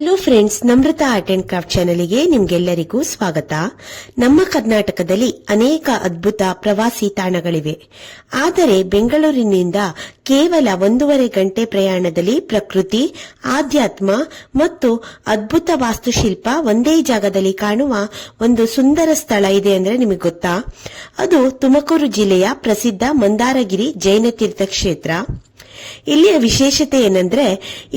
Hello friends, Namrata art and craft ಚಾನೆಲ್ಗೆ ನಿಮ್ಗೆಲ್ಲರಿಗೂ ಸ್ವಾಗತ. ನಮ್ಮ ಕರ್ನಾಟಕದಲ್ಲಿ ಅನೇಕ ಅದ್ಭುತ ಪ್ರವಾಸಿ ತಾಣಗಳಿವೆ. ಆದರೆ ಬೆಂಗಳೂರಿನಿಂದ ಕೇವಲ 1.5 ಗಂಟೆ ಪ್ರಯಾಣದಲ್ಲಿ ಪ್ರಕೃತಿ, ಆಧ್ಯಾತ್ಮ ಮತ್ತು ಅದ್ಭುತ ವಾಸ್ತುಶಿಲ್ಪ ಒಂದೇ ಜಾಗದಲ್ಲಿ ಕಾಣುವ ಒಂದು ಸುಂದರ ಸ್ಥಳ ಇದೆ ಅಂದ್ರೆ ನಿಮಗೆ ಗೊತ್ತಾ? ಅದು ತುಮಕೂರು ಜಿಲ್ಲೆಯ ಪ್ರಸಿದ್ಧ ಮಂದಾರಗಿರಿ ಜೈನ ತೀರ್ಥಕ್ಷೇತ್ರ. ಇಲ್ಲಿಯ ವಿಶೇಷತೆ ಏನಂದ್ರೆ,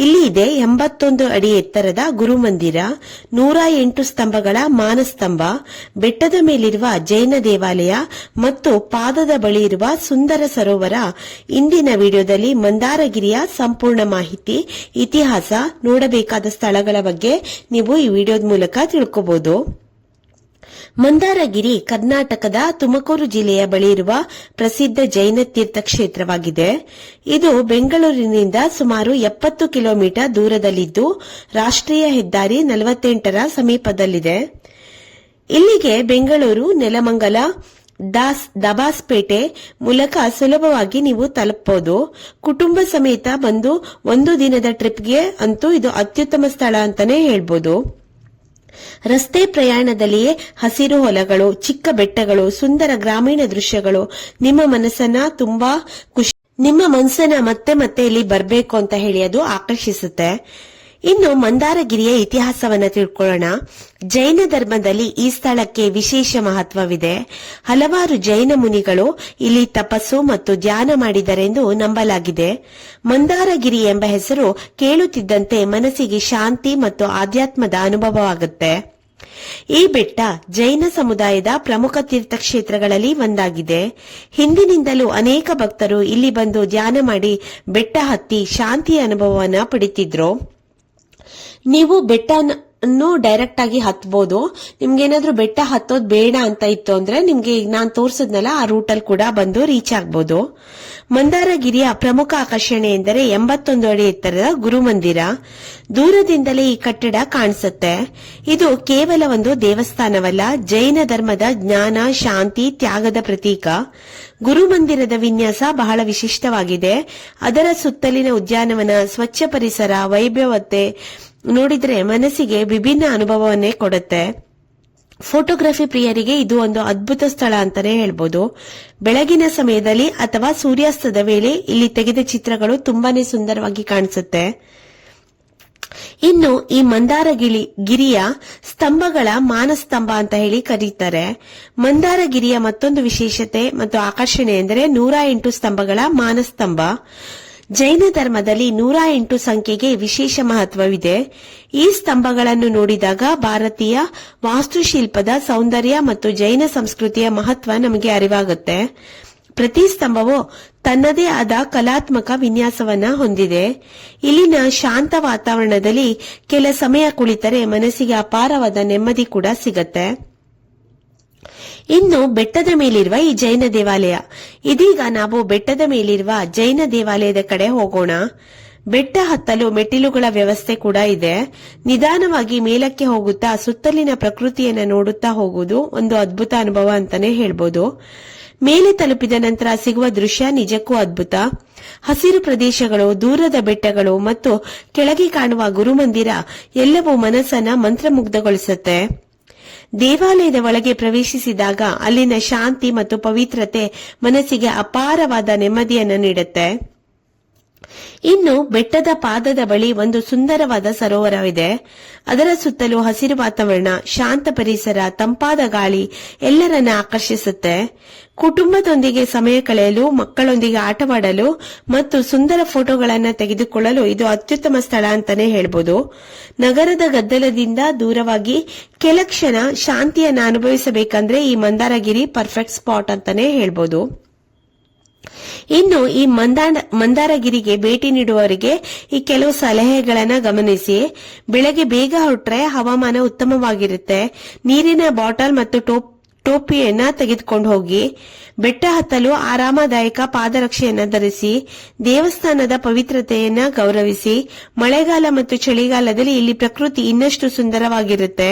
ಇಲ್ಲಿ ಇದೆ 81 ಅಡಿ ಎತ್ತರದ ಗುರುಮಂದಿರ, 108 ಸ್ತಂಭಗಳ ಮಾನಸ್ತಂಭ, ಬೆಟ್ಟದ ಮೇಲಿರುವ ಜೈನ ದೇವಾಲಯ ಮತ್ತು ಪಾದದ ಬಳಿ ಇರುವ ಸುಂದರ ಸರೋವರ. ಇಂದಿನ ವಿಡಿಯೋದಲ್ಲಿ ಮಂದಾರಗಿರಿಯ ಸಂಪೂರ್ಣ ಮಾಹಿತಿ, ಇತಿಹಾಸ, ನೋಡಬೇಕಾದ ಸ್ಥಳಗಳ ಬಗ್ಗೆ ನೀವು ಈ ವಿಡಿಯೋದ ಮೂಲಕ ತಿಳ್ಕೋಬಹುದು. ಮಂದಾರಗಿರಿ ಕರ್ನಾಟಕದ ತುಮಕೂರು ಜಿಲ್ಲೆಯ ಬಳಿ ಇರುವ ಪ್ರಸಿದ್ಧ ಜೈನ ತೀರ್ಥಕ್ಷೇತ್ರವಾಗಿದೆ. ಇದು ಬೆಂಗಳೂರಿನಿಂದ ಸುಮಾರು 70 ಕಿಲೋಮೀಟರ್ ದೂರದಲ್ಲಿದ್ದು ರಾಷ್ಟ್ರೀಯ ಹೆದ್ದಾರಿ 48ರ ಸಮೀಪದಲ್ಲಿದೆ. ಇಲ್ಲಿಗೆ ಬೆಂಗಳೂರು, ನೆಲಮಂಗಲ, ದಬಾಸ್ಪೇಟೆ ಮೂಲಕ ಸುಲಭವಾಗಿ ನೀವು ತಲುಪಬಹುದು. ಕುಟುಂಬ ಸಮೇತ ಬಂದು ಒಂದು ದಿನದ ಟ್ರಿಪ್ಗೆ ಅಂತೂ ಇದು ಅತ್ಯುತ್ತಮ ಸ್ಥಳ ಅಂತಾನೆ ಹೇಳ್ಬೋದು. ರಸ್ತೆ ಪ್ರಯಾಣದಲ್ಲಿಯೇ ಹಸಿರು ಹೊಲಗಳು, ಚಿಕ್ಕ ಬೆಟ್ಟಗಳು, ಸುಂದರ ಗ್ರಾಮೀಣ ದೃಶ್ಯಗಳು ನಿಮ್ಮ ಮನಸ್ಸನ್ನ ಮತ್ತೆ ಮತ್ತೆ ಇಲ್ಲಿ ಬರಬೇಕು ಅಂತ ಹೇಳಿ ಅದು ಆಕರ್ಷಿಸುತ್ತೆ. ಇನ್ನು ಮಂದಾರಗಿರಿಯ ಇತಿಹಾಸವನ್ನ ತಿಳ್ಕೊಳ್ಳೋಣ. ಜೈನ ಧರ್ಮದಲ್ಲಿ ಈ ಸ್ಥಳಕ್ಕೆ ವಿಶೇಷ ಮಹತ್ವವಿದೆ. ಹಲವಾರು ಜೈನ ಮುನಿಗಳು ಇಲ್ಲಿ ತಪಸ್ಸು ಮತ್ತು ಧ್ಯಾನ ಮಾಡಿದರೆಂದು ನಂಬಲಾಗಿದೆ. ಮಂದಾರಗಿರಿ ಎಂಬ ಹೆಸರು ಕೇಳುತ್ತಿದ್ದಂತೆ ಮನಸ್ಸಿಗೆ ಶಾಂತಿ ಮತ್ತು ಆಧ್ಯಾತ್ಮದ ಅನುಭವವಾಗುತ್ತೆ. ಈ ಬೆಟ್ಟ ಜೈನ ಸಮುದಾಯದ ಪ್ರಮುಖ ತೀರ್ಥಕ್ಷೇತ್ರಗಳಲ್ಲಿ ಒಂದಾಗಿದೆ. ಹಿಂದಿನಿಂದಲೂ ಅನೇಕ ಭಕ್ತರು ಇಲ್ಲಿ ಬಂದು ಧ್ಯಾನ ಮಾಡಿ ಬೆಟ್ಟ ಹತ್ತಿ ಶಾಂತಿಯ ಅನುಭವವನ್ನ ಪಡಿತಿದ್ರು. ನೀವು ಬೆಟ್ಟವನ್ನು ಡೈರೆಕ್ಟ್ ಆಗಿ ಹತ್ಬಹುದು. ನಿಮ್ಗೇನಾದ್ರೂ ಬೆಟ್ಟ ಹತ್ತೋದ್ ಬೇಡ ಅಂತ ಇತ್ತು ಅಂದ್ರೆ ನಿಮ್ಗೆ ಈಗ ನಾನ್ ತೋರ್ಸದ್ನಲ್ಲ ಆ ರೂಟಲ್ಲಿ ಕೂಡ ಬಂದು ರೀಚ್ ಆಗ್ಬಹುದು. ಮಂದಾರಗಿರಿಯ ಪ್ರಮುಖ ಆಕರ್ಷಣೆ ಎಂದರೆ 81 ಅಡಿ ಎತ್ತರದ ಗುರುಮಂದಿರ. ದೂರದಿಂದಲೇ ಈ ಕಟ್ಟಡ ಕಾಣಿಸುತ್ತೆ. ಇದು ಕೇವಲ ಒಂದು ದೇವಸ್ಥಾನವಲ್ಲ, ಜೈನ ಧರ್ಮದ ಜ್ಞಾನ, ಶಾಂತಿ, ತ್ಯಾಗದ ಪ್ರತೀಕ. ಗುರುಮಂದಿರದ ವಿನ್ಯಾಸ ಬಹಳ ವಿಶಿಷ್ಟವಾಗಿದೆ. ಅದರ ಸುತ್ತಲಿನ ಉದ್ಯಾನವನ, ಸ್ವಚ್ಛ ಪರಿಸರ, ವೈಭವತೆ ನೋಡಿದ್ರೆ ಮನಸ್ಸಿಗೆ ವಿಭಿನ್ನ ಅನುಭವವನ್ನೇ ಕೊಡುತ್ತೆ. ಫೋಟೋಗ್ರಫಿ ಪ್ರಿಯರಿಗೆ ಇದು ಒಂದು ಅದ್ಭುತ ಸ್ಥಳ ಅಂತಾನೆ ಹೇಳ್ಬೋದು. ಬೆಳಗಿನ ಸಮಯದಲ್ಲಿ ಅಥವಾ ಸೂರ್ಯಾಸ್ತದ ವೇಳೆ ಇಲ್ಲಿ ತೆಗೆದ ಚಿತ್ರಗಳು ತುಂಬಾನೇ ಸುಂದರವಾಗಿ ಕಾಣಿಸುತ್ತೆ. ಇನ್ನು ಈ ಮಂದಾರಗಿರಿಯ ಸ್ತಂಭಗಳ ಮಾನಸ್ತಂಭ ಅಂತ ಹೇಳಿ ಕರೀತಾರೆ. ಮಂದಾರಗಿರಿಯ ಮತ್ತೊಂದು ವಿಶೇಷತೆ ಮತ್ತು ಆಕರ್ಷಣೆ ಎಂದರೆ 108 ಸ್ತಂಭಗಳ ಮಾನಸ್ತಂಭ. ಜೈನ ಧರ್ಮದಲ್ಲಿ 108 ಸಂಖ್ಯೆಗೆ ವಿಶೇಷ ಮಹತ್ವವಿದೆ. ಈ ಸ್ತಂಭಗಳನ್ನು ನೋಡಿದಾಗ ಭಾರತೀಯ ವಾಸ್ತುಶಿಲ್ಪದ ಸೌಂದರ್ಯ ಮತ್ತು ಜೈನ ಸಂಸ್ಕೃತಿಯ ಮಹತ್ವ ನಮಗೆ ಅರಿವಾಗುತ್ತೆ. ಪ್ರತಿ ಸ್ತಂಭವು ತನ್ನದೇ ಆದ ಕಲಾತ್ಮಕ ವಿನ್ಯಾಸವನ್ನ ಹೊಂದಿದೆ. ಇಲ್ಲಿನ ಶಾಂತ ವಾತಾವರಣದಲ್ಲಿ ಕೆಲ ಸಮಯ ಕುಳಿತರೆ ಮನಸ್ಸಿಗೆ ಅಪಾರವಾದ ನೆಮ್ಮದಿ ಕೂಡ ಸಿಗತ್ತೆ. ಇನ್ನು ಬೆಟ್ಟದ ಮೇಲಿರುವ ಈ ಜೈನ ದೇವಾಲಯ. ಇದೀಗ ನಾವು ಬೆಟ್ಟದ ಮೇಲಿರುವ ಜೈನ ದೇವಾಲಯದ ಕಡೆ ಹೋಗೋಣ. ಬೆಟ್ಟ ಹತ್ತಲು ಮೆಟ್ಟಿಲುಗಳ ವ್ಯವಸ್ಥೆ ಕೂಡ ಇದೆ. ನಿಧಾನವಾಗಿ ಮೇಲಕ್ಕೆ ಹೋಗುತ್ತಾ ಸುತ್ತಲಿನ ಪ್ರಕೃತಿಯನ್ನ ನೋಡುತ್ತಾ ಹೋಗುವುದು ಒಂದು ಅದ್ಭುತ ಅನುಭವ ಅಂತಾನೆ ಹೇಳ್ಬೋದು. ಮೇಲೆ ತಲುಪಿದ ನಂತರ ಸಿಗುವ ದೃಶ್ಯ ನಿಜಕ್ಕೂ ಅದ್ಭುತ. ಹಸಿರು ಪ್ರದೇಶಗಳು, ದೂರದ ಬೆಟ್ಟಗಳು ಮತ್ತು ಕೆಳಗೆ ಕಾಣುವ ಗುರುಮಂದಿರ ಎಲ್ಲವೂ ಮನಸ್ಸನ್ನ ಮಂತ್ರಮುಗ್ಧಗೊಳಿಸುತ್ತೆ. ದೇವಾಲಯದ ಒಳಗೆ ಪ್ರವೇಶಿಸಿದಾಗ ಅಲ್ಲಿನ ಶಾಂತಿ ಮತ್ತು ಪವಿತ್ರತೆ ಮನಸ್ಸಿಗೆ ಅಪಾರವಾದ ನೆಮ್ಮದಿಯನ್ನು ನೀಡುತ್ತೆ. ಇನ್ನು ಬೆಟ್ಟದ ಪಾದದ ಬಳಿ ಒಂದು ಸುಂದರವಾದ ಸರೋವರವಿದೆ. ಅದರ ಸುತ್ತಲೂ ಹಸಿರು ವಾತಾವರಣ, ಶಾಂತ ಪರಿಸರ, ತಂಪಾದ ಗಾಳಿ ಎಲ್ಲರನ್ನ ಆಕರ್ಷಿಸುತ್ತೆ. ಕುಟುಂಬದೊಂದಿಗೆ ಸಮಯ ಕಳೆಯಲು, ಮಕ್ಕಳೊಂದಿಗೆ ಆಟವಾಡಲು ಮತ್ತು ಸುಂದರ ಫೋಟೋಗಳನ್ನು ತೆಗೆದುಕೊಳ್ಳಲು ಇದು ಅತ್ಯುತ್ತಮ ಸ್ಥಳ ಅಂತಾನೆ ಹೇಳ್ಬೋದು. ನಗರದ ಗದ್ದಲದಿಂದ ದೂರವಾಗಿ ಕೆಲ ಕ್ಷಣ ಶಾಂತಿಯನ್ನ ಅನುಭವಿಸಬೇಕಂದ್ರೆ ಈ ಮಂದಾರಗಿರಿ ಪರ್ಫೆಕ್ಟ್ ಸ್ಪಾಟ್ ಅಂತಾನೆ ಹೇಳ್ಬೋದು. ಇನ್ನು ಈ ಮಂದಾರಗಿರಿಗೆ ಭೇಟಿ ನೀಡುವವರಿಗೆ ಈ ಕೆಲವು ಸಲಹೆಗಳನ್ನ ಗಮನಿಸಿ. ಬೆಳಗ್ಗೆ ಬೇಗ ಹೊರಟ್ರೆ ಹವಾಮಾನ ಉತ್ತಮವಾಗಿರುತ್ತೆ. ನೀರಿನ ಬಾಟಲ್ ಮತ್ತು ಟೋಪಿಯನ್ನ ತೆಗೆದುಕೊಂಡು ಹೋಗಿ. ಬೆಟ್ಟ ಹತ್ತಲು ಆರಾಮದಾಯಕ ಪಾದರಕ್ಷೆಯನ್ನ ಧರಿಸಿ. ದೇವಸ್ಥಾನದ ಪವಿತ್ರತೆಯನ್ನ ಗೌರವಿಸಿ. ಮಳೆಗಾಲ ಮತ್ತು ಚಳಿಗಾಲದಲ್ಲಿ ಇಲ್ಲಿ ಪ್ರಕೃತಿ ಇನ್ನಷ್ಟು ಸುಂದರವಾಗಿರುತ್ತೆ.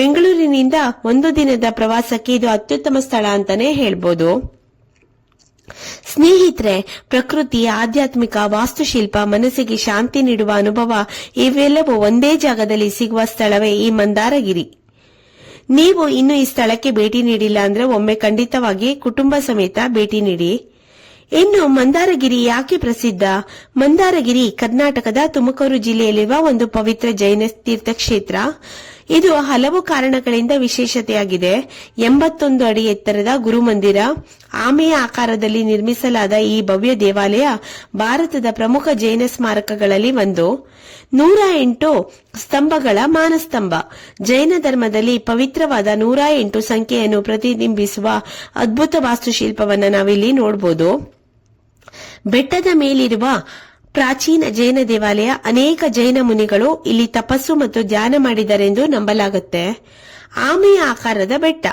ಬೆಂಗಳೂರಿನಿಂದ ಒಂದು ದಿನದ ಪ್ರವಾಸಕ್ಕೆ ಇದು ಅತ್ಯುತ್ತಮ ಸ್ಥಳ ಅಂತಾನೆ ಹೇಳ್ಬೋದು. ಸ್ನೇಹಿತರೆ, ಪ್ರಕೃತಿ, ಆಧ್ಯಾತ್ಮಿಕ, ವಾಸ್ತುಶಿಲ್ಪ, ಮನಸ್ಸಿಗೆ ಶಾಂತಿ ನೀಡುವ ಅನುಭವ ಇವೆಲ್ಲವೂ ಒಂದೇ ಜಾಗದಲ್ಲಿ ಸಿಗುವ ಸ್ಥಳವೇ ಈ ಮಂದಾರಗಿರಿ. ನೀವು ಇನ್ನು ಈ ಸ್ಥಳಕ್ಕೆ ಭೇಟಿ ನೀಡಿಲ್ಲ ಅಂದ್ರೆ ಒಮ್ಮೆ ಖಂಡಿತವಾಗಿ ಕುಟುಂಬ ಸಮೇತ ಭೇಟಿ ನೀಡಿ. ಇನ್ನು ಮಂದಾರಗಿರಿ ಯಾಕೆ ಪ್ರಸಿದ್ಧ? ಮಂದಾರಗಿರಿ ಕರ್ನಾಟಕದ ತುಮಕೂರು ಜಿಲ್ಲೆಯಲ್ಲಿರುವ ಒಂದು ಪವಿತ್ರ ಜೈನ ತೀರ್ಥಕ್ಷೇತ್ರ. ಇದು ಹಲವು ಕಾರಣಗಳಿಂದ ವಿಶೇಷತೆಯಾಗಿದೆ. 81 ಅಡಿ ಎತ್ತರದ ಗುರುಮಂದಿರ, ಆಮೆಯ ಆಕಾರದಲ್ಲಿ ನಿರ್ಮಿಸಲಾದ ಈ ಭವ್ಯ ದೇವಾಲಯ ಭಾರತದ ಪ್ರಮುಖ ಜೈನ ಸ್ಮಾರಕಗಳಲ್ಲಿ ಒಂದು. 108 ಸ್ತಂಭಗಳ ಮಾನಸ್ತಂಭ. ಜೈನ ಧರ್ಮದಲ್ಲಿ ಪವಿತ್ರವಾದ 108 ಸಂಖ್ಯೆಯನ್ನು ಪ್ರತಿಬಿಂಬಿಸುವ ಅದ್ಭುತ ವಾಸ್ತುಶಿಲ್ಪವನ್ನು ನಾವಿಲ್ಲಿ ನೋಡಬಹುದು. ಬೆಟ್ಟದ ಮೇಲಿರುವ ಪ್ರಾಚೀನ ಜೈನ ದೇವಾಲಯ. ಅನೇಕ ಜೈನ ಮುನಿಗಳು ಇಲ್ಲಿ ತಪಸ್ಸು ಮತ್ತು ಧ್ಯಾನ ಮಾಡಿದರೆಂದು ನಂಬಲಾಗುತ್ತೆ. ಆಮೆಯ ಆಕಾರದ ಬೆಟ್ಟ.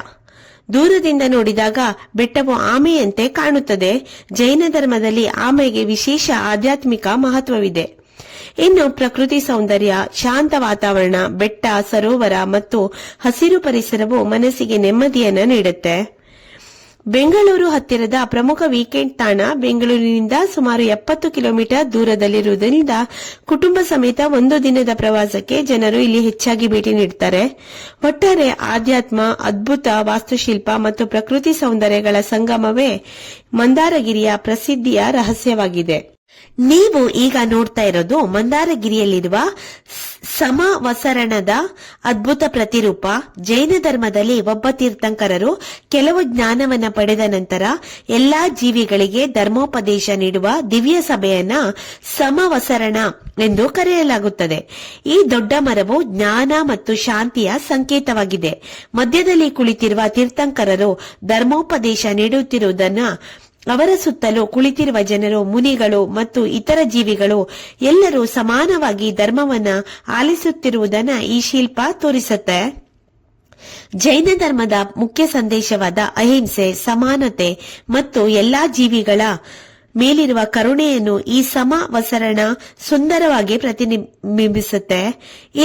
ದೂರದಿಂದ ನೋಡಿದಾಗ ಬೆಟ್ಟವು ಆಮೆಯಂತೆ ಕಾಣುತ್ತದೆ. ಜೈನ ಧರ್ಮದಲ್ಲಿ ಆಮೆಗೆ ವಿಶೇಷ ಆಧ್ಯಾತ್ಮಿಕ ಮಹತ್ವವಿದೆ. ಇನ್ನು ಪ್ರಕೃತಿ ಸೌಂದರ್ಯ, ಶಾಂತ ವಾತಾವರಣ, ಬೆಟ್ಟ, ಸರೋವರ ಮತ್ತು ಹಸಿರು ಪರಿಸರವು ಮನಸ್ಸಿಗೆ ನೆಮ್ಮದಿಯನ್ನು ನೀಡುತ್ತೆ. ಬೆಂಗಳೂರು ಹತ್ತಿರದ ಪ್ರಮುಖ ವೀಕೆಂಡ್ ತಾಣ. ಬೆಂಗಳೂರಿನಿಂದ ಸುಮಾರು 70 ಕಿಲೋಮೀಟರ್ ದೂರದಲ್ಲಿರುವುದರಿಂದ ಕುಟುಂಬ ಸಮೇತ ಒಂದು ದಿನದ ಪ್ರವಾಸಕ್ಕೆ ಜನರು ಇಲ್ಲಿ ಹೆಚ್ಚಾಗಿ ಭೇಟಿ ನೀಡುತ್ತಾರೆ. ಒಟ್ಟಾರೆ ಆಧ್ಯಾತ್ಮ, ಅದ್ಭುತ ವಾಸ್ತುಶಿಲ್ಪ ಮತ್ತು ಪ್ರಕೃತಿ ಸೌಂದರ್ಯಗಳ ಸಂಗಮವೇ ಮಂದಾರಗಿರಿಯ ಪ್ರಸಿದ್ಧಿಯ ರಹಸ್ಯವಾಗಿದೆ. ನೀವು ಈಗ ನೋಡ್ತಾ ಇರೋದು ಮಂದಾರಗಿರಿಯಲ್ಲಿರುವ ಸಮವಸರಣದ ಅದ್ಭುತ ಪ್ರತಿರೂಪ. ಜೈನ ಧರ್ಮದಲ್ಲಿ ಒಬ್ಬ ತೀರ್ಥಂಕರರು ಕೆಲವು ಜ್ಞಾನವನ್ನ ಪಡೆದ ನಂತರ ಎಲ್ಲಾ ಜೀವಿಗಳಿಗೆ ಧರ್ಮೋಪದೇಶ ನೀಡುವ ದಿವ್ಯ ಸಭೆಯನ್ನ ಸಮವಸರಣ ಎಂದು ಕರೆಯಲಾಗುತ್ತದೆ. ಈ ದೊಡ್ಡ ಮರವು ಜ್ಞಾನ ಮತ್ತು ಶಾಂತಿಯ ಸಂಕೇತವಾಗಿದೆ. ಮಧ್ಯದಲ್ಲಿ ಕುಳಿತಿರುವ ತೀರ್ಥಂಕರರು ಧರ್ಮೋಪದೇಶ ನೀಡುತ್ತಿರುವುದನ್ನು ಅವರ ಸುತ್ತಲೂ ಕುಳಿತಿರುವ ಜನರು, ಮುನಿಗಳು ಮತ್ತು ಇತರ ಜೀವಿಗಳು ಎಲ್ಲರೂ ಸಮಾನವಾಗಿ ಧರ್ಮವನ್ನ ಆಲಿಸುತ್ತಿರುವುದನ್ನ ಈ ಶಿಲ್ಪ ತೋರಿಸುತ್ತೆ. ಜೈನ ಧರ್ಮದ ಮುಖ್ಯ ಸಂದೇಶವಾದ ಅಹಿಂಸೆ, ಸಮಾನತೆ ಮತ್ತು ಎಲ್ಲಾ ಜೀವಿಗಳ ಮೇಲಿರುವ ಕರುಣೆಯನ್ನು ಈ ಸಮವಸರಣ ಸುಂದರವಾಗಿ ಪ್ರತಿಬಿಂಬಿಸುತ್ತೆ.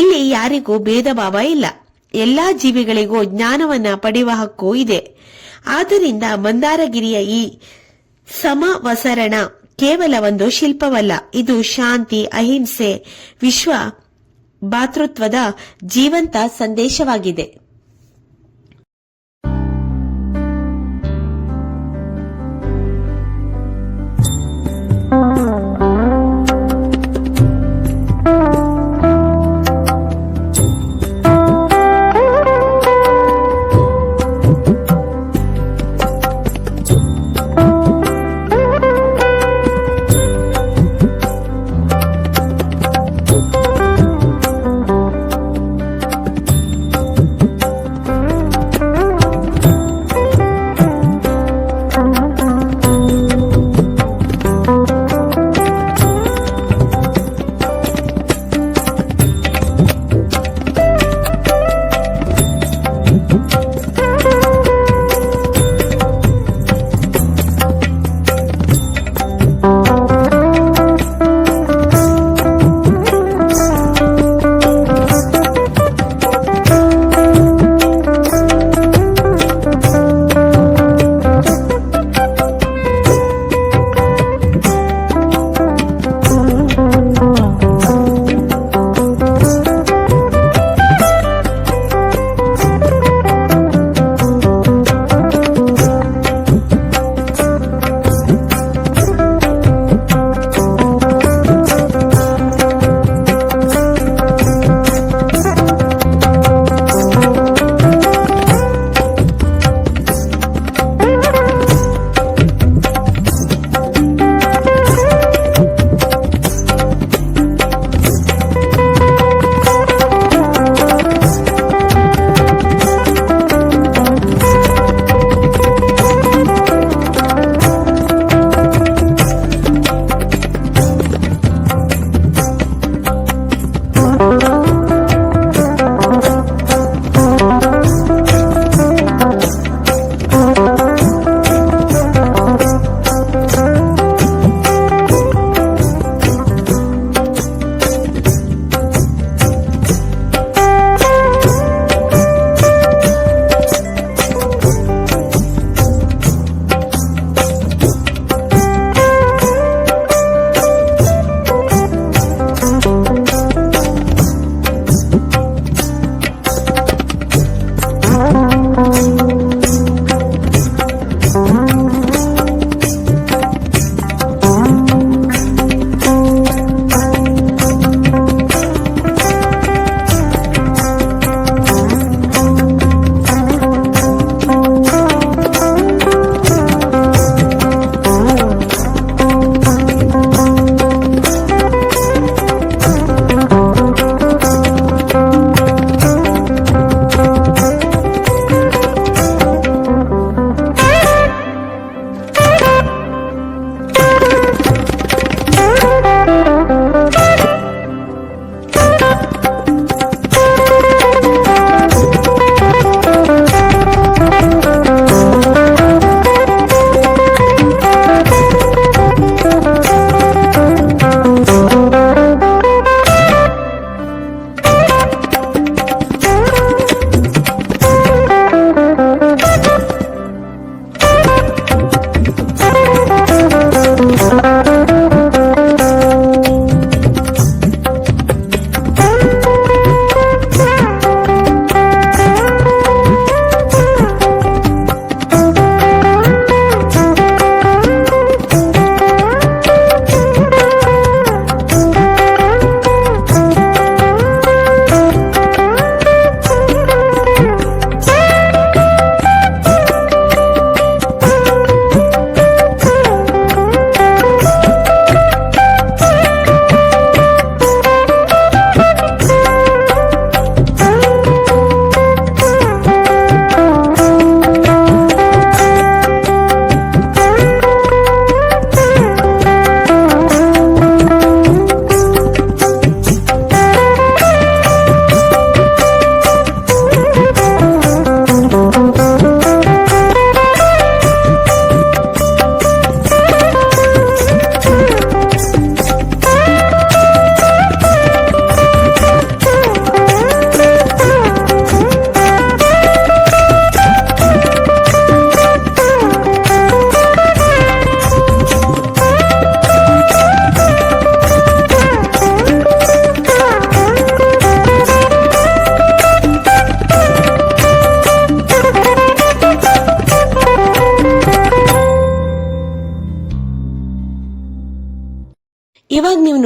ಇಲ್ಲಿ ಯಾರಿಗೂ ಭೇದ ಭಾವ ಇಲ್ಲ. ಎಲ್ಲಾ ಜೀವಿಗಳಿಗೂ ಜ್ಞಾನವನ್ನ ಪಡೆಯುವ ಹಕ್ಕು ಇದೆ. ಆದ್ದರಿಂದ ಮಂದಾರಗಿರಿಯ ಈ ಸಮವಸರಣ ಕೇವಲ ಒಂದು ಶಿಲ್ಪವಲ್ಲ, ಇದು ಶಾಂತಿ, ಅಹಿಂಸೆ, ವಿಶ್ವ ಭಾತೃತ್ವದ ಜೀವಂತ ಸಂದೇಶವಾಗಿದೆ.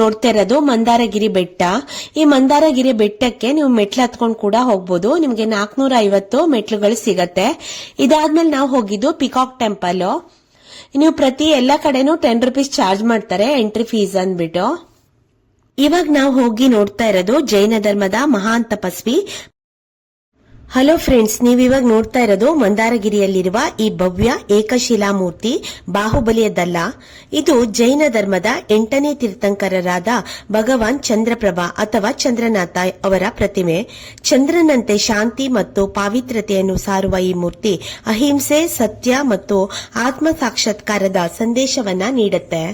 ನೋಡ್ತಾ ಇರೋದು ಮಂದಾರಗಿರಿ ಬೆಟ್ಟ. ಈ ಮಂದಾರಗಿರಿ ಬೆಟ್ಟಕ್ಕೆ ನೀವು ಮೆಟ್ಲು ಹತ್ಕೊಂಡು ಕೂಡ ಹೋಗ್ಬೋದು. ನಿಮ್ಗೆ 450 ಮೆಟ್ಲುಗಳು ಸಿಗತ್ತೆ. ಇದಾದ್ಮೇಲೆ ನಾವು ಹೋಗಿದ್ದು ಪಿಕಾಕ್ ಟೆಂಪಲ್. ನೀವು ಪ್ರತಿ ಎಲ್ಲ ಕಡೆನೂ 10 ರೂಪೀಸ್ ಚಾರ್ಜ್ ಮಾಡ್ತಾರೆ ಎಂಟ್ರಿ ಫೀಸ್ ಅಂದ್ಬಿಟ್ಟು. ಇವಾಗ ನಾವು ಹೋಗಿ ನೋಡ್ತಾ ಇರೋದು ಜೈನ ಧರ್ಮದ ಮಹಾನ್ ತಪಸ್ವಿ. ಹಲೋ ಫ್ರೆಂಡ್ಸ್, ನೀವಿವಾಗ ನೋಡ್ತಾ ಇರೋದು ಮಂದಾರಗಿರಿಯಲ್ಲಿರುವ ಈ ಭವ್ಯ ಏಕಶಿಲಾ ಮೂರ್ತಿ ಬಾಹುಬಲಿಯದ್ದಲ್ಲ. ಇದು ಜೈನ ಧರ್ಮದ 8ನೇ ತೀರ್ಥಂಕರರಾದ ಭಗವಾನ್ ಚಂದ್ರಪ್ರಭಾ ಅಥವಾ ಚಂದ್ರನಾಥ ಅವರ ಪ್ರತಿಮೆ. ಚಂದ್ರನಂತೆ ಶಾಂತಿ ಮತ್ತು ಪಾವಿತ್ರ್ಯತೆಯನ್ನು ಸಾರುವ ಈ ಮೂರ್ತಿ ಅಹಿಂಸೆ, ಸತ್ಯ ಮತ್ತು ಆತ್ಮ ಸಾಕ್ಷಾತ್ಕಾರದ ಸಂದೇಶವನ್ನ ನೀಡುತ್ತೆ.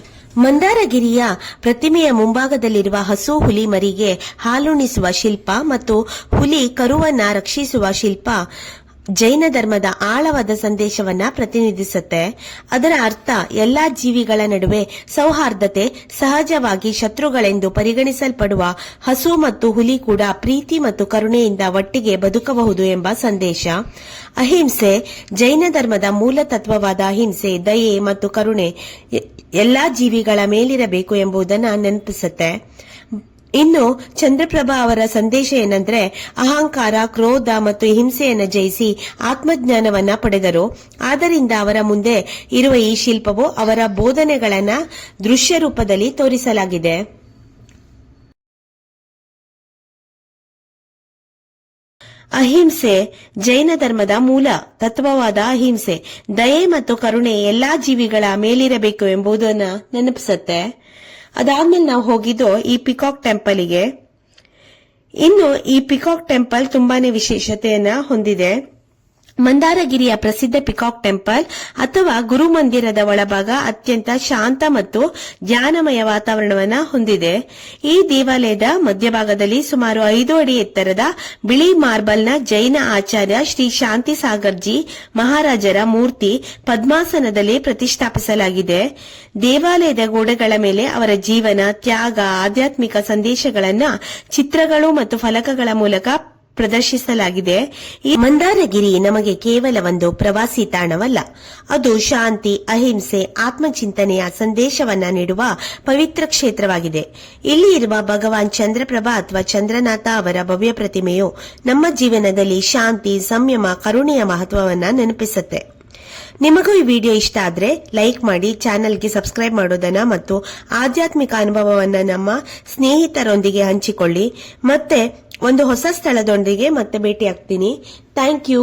ಮಂದಾರಗಿರಿಯ ಪ್ರತಿಮೆಯ ಮುಂಭಾಗದಲ್ಲಿರುವ ಹಸು ಹುಲಿ ಮರಿಗೆ ಹಾಲುಣಿಸುವ ಶಿಲ್ಪ ಮತ್ತು ಹುಲಿ ಕರುವನ್ನ ರಕ್ಷಿಸುವ ಶಿಲ್ಪ ಜೈನ ಧರ್ಮದ ಆಳವಾದ ಸಂದೇಶವನ್ನ ಪ್ರತಿನಿಧಿಸುತ್ತೆ. ಅದರ ಅರ್ಥ ಎಲ್ಲಾ ಜೀವಿಗಳ ನಡುವೆ ಸೌಹಾರ್ದತೆ, ಸಹಜವಾಗಿ ಶತ್ರುಗಳೆಂದು ಪರಿಗಣಿಸಲ್ಪಡುವ ಹಸು ಮತ್ತು ಹುಲಿ ಕೂಡ ಪ್ರೀತಿ ಮತ್ತು ಕರುಣೆಯಿಂದ ಒಟ್ಟಿಗೆ ಬದುಕಬಹುದು ಎಂಬ ಸಂದೇಶ. ಅಹಿಂಸೆ, ಜೈನ ಧರ್ಮದ ಮೂಲ ತತ್ವವಾದ ಅಹಿಂಸೆ, ದಯೆ ಮತ್ತು ಕರುಣೆ ಎಲ್ಲಾ ಜೀವಿಗಳ ಮೇಲಿರಬೇಕು ಎಂಬುದನ್ನು ನೆನಪಿಸುತ್ತೆ. ಇನ್ನು ಚಂದ್ರಪ್ರಭಾ ಅವರ ಸಂದೇಶ ಏನಂದ್ರೆ ಅಹಂಕಾರ, ಕ್ರೋಧ ಮತ್ತು ಹಿಂಸೆಯನ್ನು ಜಯಿಸಿ ಆತ್ಮಜ್ಞಾನವನ್ನ ಪಡೆದರು. ಆದ್ದರಿಂದ ಅವರ ಮುಂದೆ ಇರುವ ಈ ಶಿಲ್ಪವು ಅವರ ಬೋಧನೆಗಳನ್ನ ದೃಶ್ಯ ರೂಪದಲ್ಲಿ ತೋರಿಸಲಾಗಿದೆ. ಅಹಿಂಸೆ ಜೈನ ಧರ್ಮದ ಮೂಲ ತತ್ವವಾದ ಅಹಿಂಸೆ, ದಯೆ ಮತ್ತು ಕರುಣೆ ಎಲ್ಲಾ ಜೀವಿಗಳ ಮೇಲಿರಬೇಕು ಎಂಬುದನ್ನು ನೆನಪಿಸುತ್ತೆ. ಅದಾದ್ಮೇಲೆ ನಾವು ಹೋಗಿದ್ದು ಈ ಪಿಕಾಕ್ ಟೆಂಪಲ್ಗೆ. ಇನ್ನು ಈ ಪಿಕಾಕ್ ಟೆಂಪಲ್ ತುಂಬಾನೇ ವಿಶೇಷತೆಯನ್ನ ಹೊಂದಿದೆ. ಮಂದಾರಗಿರಿಯ ಪ್ರಸಿದ್ಧ ಪಿಕಾಕ್ ಟೆಂಪಲ್ ಅಥವಾ ಗುರು ಮಂದಿರದ ಒಳಭಾಗ ಅತ್ಯಂತ ಶಾಂತ ಮತ್ತು ಧ್ಯಾನಮಯ ವಾತಾವರಣವನ್ನ ಹೊಂದಿದೆ. ಈ ದೇವಾಲಯದ ಮಧ್ಯಭಾಗದಲ್ಲಿ ಸುಮಾರು 5 ಅಡಿ ಎತ್ತರದ ಬಿಳಿ ಮಾರ್ಬಲ್ನ ಜೈನ ಆಚಾರ್ಯ ಶ್ರೀ ಶಾಂತಿ ಸಾಗರ್ಜಿ ಮಹಾರಾಜರ ಮೂರ್ತಿ ಪದ್ಮಾಸನದಲ್ಲಿ ಪ್ರತಿಷ್ಠಾಪಿಸಲಾಗಿದೆ. ದೇವಾಲಯದ ಗೋಡೆಗಳ ಮೇಲೆ ಅವರ ಜೀವನ, ತ್ಯಾಗ, ಆಧ್ಯಾತ್ಮಿಕ ಸಂದೇಶಗಳನ್ನ ಚಿತ್ರಗಳು ಮತ್ತು ಫಲಕಗಳ ಮೂಲಕ ಪ್ರದರ್ಶಿಸಲಾಗಿದೆ. ಈ ಮಂದಾರಗಿರಿ ನಮಗೆ ಕೇವಲ ಒಂದು ಪ್ರವಾಸಿ ತಾಣವಲ್ಲ, ಅದು ಶಾಂತಿ, ಅಹಿಂಸೆ, ಆತ್ಮಚಿಂತನೆಯ ಸಂದೇಶವನ್ನ ನೀಡುವ ಪವಿತ್ರ ಕ್ಷೇತ್ರವಾಗಿದೆ. ಇಲ್ಲಿ ಇರುವ ಭಗವಾನ್ ಚಂದ್ರಪ್ರಭಾ ಅಥವಾ ಚಂದ್ರನಾಥ ಅವರ ಭವ್ಯ ಪ್ರತಿಮೆಯು ನಮ್ಮ ಜೀವನದಲ್ಲಿ ಶಾಂತಿ, ಸಂಯಮ, ಕರುಣೆಯ ಮಹತ್ವವನ್ನ ನೆನಪಿಸುತ್ತೆ. ನಿಮಗೂ ಈ ವಿಡಿಯೋ ಇಷ್ಟ ಆದ್ರೆ ಲೈಕ್ ಮಾಡಿ, ಚಾನೆಲ್ಗೆ ಸಬ್ಸ್ಕ್ರೈಬ್ ಮಾಡೋದನ್ನ ಮತ್ತು ಆಧ್ಯಾತ್ಮಿಕ ಅನುಭವವನ್ನ ನಮ್ಮ ಸ್ನೇಹಿತರೊಂದಿಗೆ ಹಂಚಿಕೊಳ್ಳಿ. ಮತ್ತೆ ಒಂದು ಹೊಸ ಸ್ಥಳದೊಂದಿಗೆ ಮತ್ತೆ ಭೇಟಿ ಆಗ್ತೀನಿ. Thank you.